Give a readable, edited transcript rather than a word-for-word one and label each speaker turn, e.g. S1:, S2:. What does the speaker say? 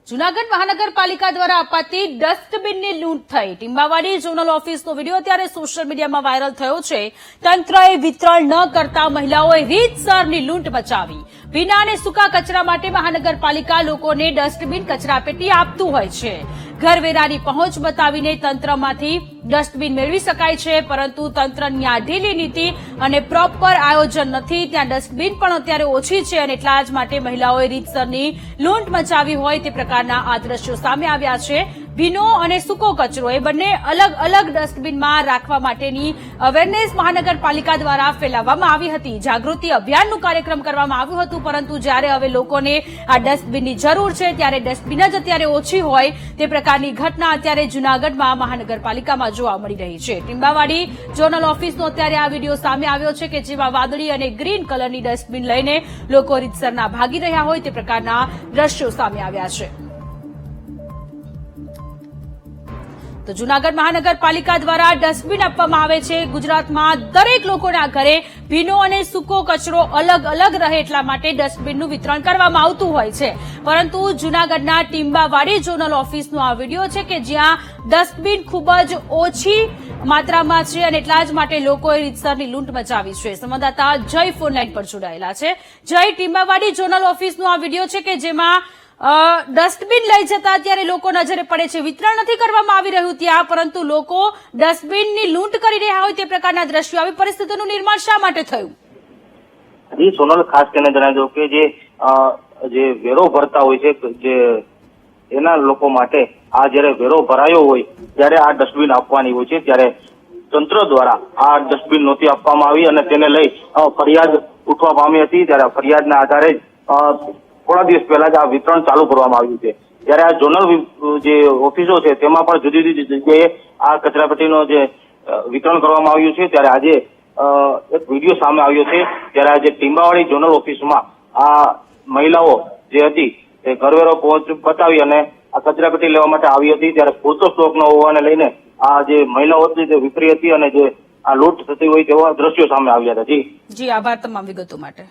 S1: જૂનાગઢ મહાનગરપાલિકા દ્વારા અપાતી ડસ્ટબિનની લૂંટ થઈ ટીમ્બાવાડી ઝોનલ ઓફિસનો વિડીયો ત્યારે સોશિયલ મીડિયામાં વાયરલ થયો છે। તંત્રએ વિતરણ ન કરતા મહિલાઓએ રીતસરની લૂંટ મચાવી। ભીના અને સૂકા કચરા માટે મહાનગરપાલિકા લોકોને ડસ્ટબિન કચરાપેટી આપતું હોય છે। ઘરવેરાની પહોંચ બતાવીને તંત્રમાંથી ડસ્ટબિન મેળવી શકાય છે, પરંતુ તંત્રની આ ઢીલી નીતિ અને પ્રોપર આયોજન નથી। ત્યાં ડસ્ટબિન પણ અત્યારે ઓછી છે અને એટલા જ માટે મહિલાઓએ રીતસરની લૂંટ મચાવી હોય તે પ્રકારના આ દ્રશ્યો સામે આવ્યા છે। ભીનો અને સૂકો કચરો એ બંને અલગ અલગ ડસ્ટબિનમાં રાખવા માટેની અવેરનેસ મહાનગરપાલિકા દ્વારા ફેલાવવામાં આવી હતી। જાગૃતિ અભિયાનનું કાર્યક્રમ કરવામાં આવ્યું હતું, પરંતુ જ્યારે હવે લોકોને આ ડસ્ટબિનની જરૂર છે ત્યારે ડસ્ટબિન જ અત્યારે ઓછી હોય તે પ્રકારની ઘટના અત્યારે જૂનાગઢમાં મહાનગરપાલિકામાં જોવા મળી રહી છે। ટીમ્બાવાડી ઝોનલ ઓફિસનો અત્યારે આ વિડીયો સામે આવ્યો છે કે જેમાં વાદળી અને ગ્રીન કલરની ડસ્ટબિન લઈને લોકો રીતસરના ભાગી રહ્યા હોય તે પ્રકારના દ્રશ્યો સામે આવ્યા છે। તો જૂનાગઢ મહાનગરપાલિકા દ્વારા ડસ્ટબિન આપવામાં આવે છે। ગુજરાતમાં દરેક લોકોના ઘરે ભીનો અને સૂકો કચરો અલગ અલગ રહે એટલા માટે ડસ્ટબિનનું વિતરણ કરવામાં આવતું હોય છે, પરંતુ જૂનાગઢના ટીમ્બાવાડી ઝોનલ ઓફિસનો આ વિડીયો છે કે જ્યાં ડસ્ટબિન ખૂબ જ ઓછી માત્રામાં છે અને એટલા જ માટે લોકોએ રીતસરની લૂંટ મચાવી છે। સંવાદદાતા જય ફોનલાઈન પર જોડાયેલા છે। જય, ટીમ્બાવાડી ઝોનલ ઓફિસનો આ વિડીયો છે કે જેમાં ડસ્ટબિન લઈ જતા ત્યારે લોકો નજરે પડે છે। વિતરણ નથી કરવામાં આવી રહ્યું ત્યાં, પરંતુ લોકો ડસ્ટબિનની લૂંટ કરી રહ્યા હોય તે પ્રકારના દ્રશ્યો। આવી પરિસ્થિતિનું નિર્માણ શા માટે થયું?
S2: જી સોનલ, ખાસ કરીને જણાવી દઉં કે જે વેરો ભરતા હોય છે, જે એના લોકો માટે આ જયારે વેરો ભરાયો હોય ત્યારે આ ડસ્ટબિન આપવાની હોય છે, ત્યારે તંત્ર દ્વારા આ ડસ્ટબિન નહોતી આપવામાં આવી અને તેને લઈ ફરિયાદ ઉઠવા પામી હતી। ત્યારે ફરિયાદના આધારે થોડા દિવસ પહેલા જ આ વિતરણ ચાલુ કરવામાં આવ્યું છે। ત્યારે આ ઝોનલ જે ઓફિસો છે તેમાં પણ જુદી જુદી જગ્યાએ આ કચરાપેટીનો જે વિતરણ કરવામાં આવ્યું છે। ત્યારે આજે એક વિડીયો સામે આવ્યો છે, ત્યારે આજે ટીમ્બાવાડી ઝોનલ ઓફિસમાં આ મહિલાઓ જે હતી તે ઘરવેરો બતાવી અને આ કચરાપેટી લેવા માટે આવી હતી। ત્યારે પૂરતો સ્ટોક ન હોવાને લઈને આ જે મહિલાઓ હતી તે વિફરી હતી અને જે આ લૂંટ થતી હોય તેવા દ્રશ્યો સામે આવ્યા હતા। જી
S1: આભાર તમામ વિગતો માટે।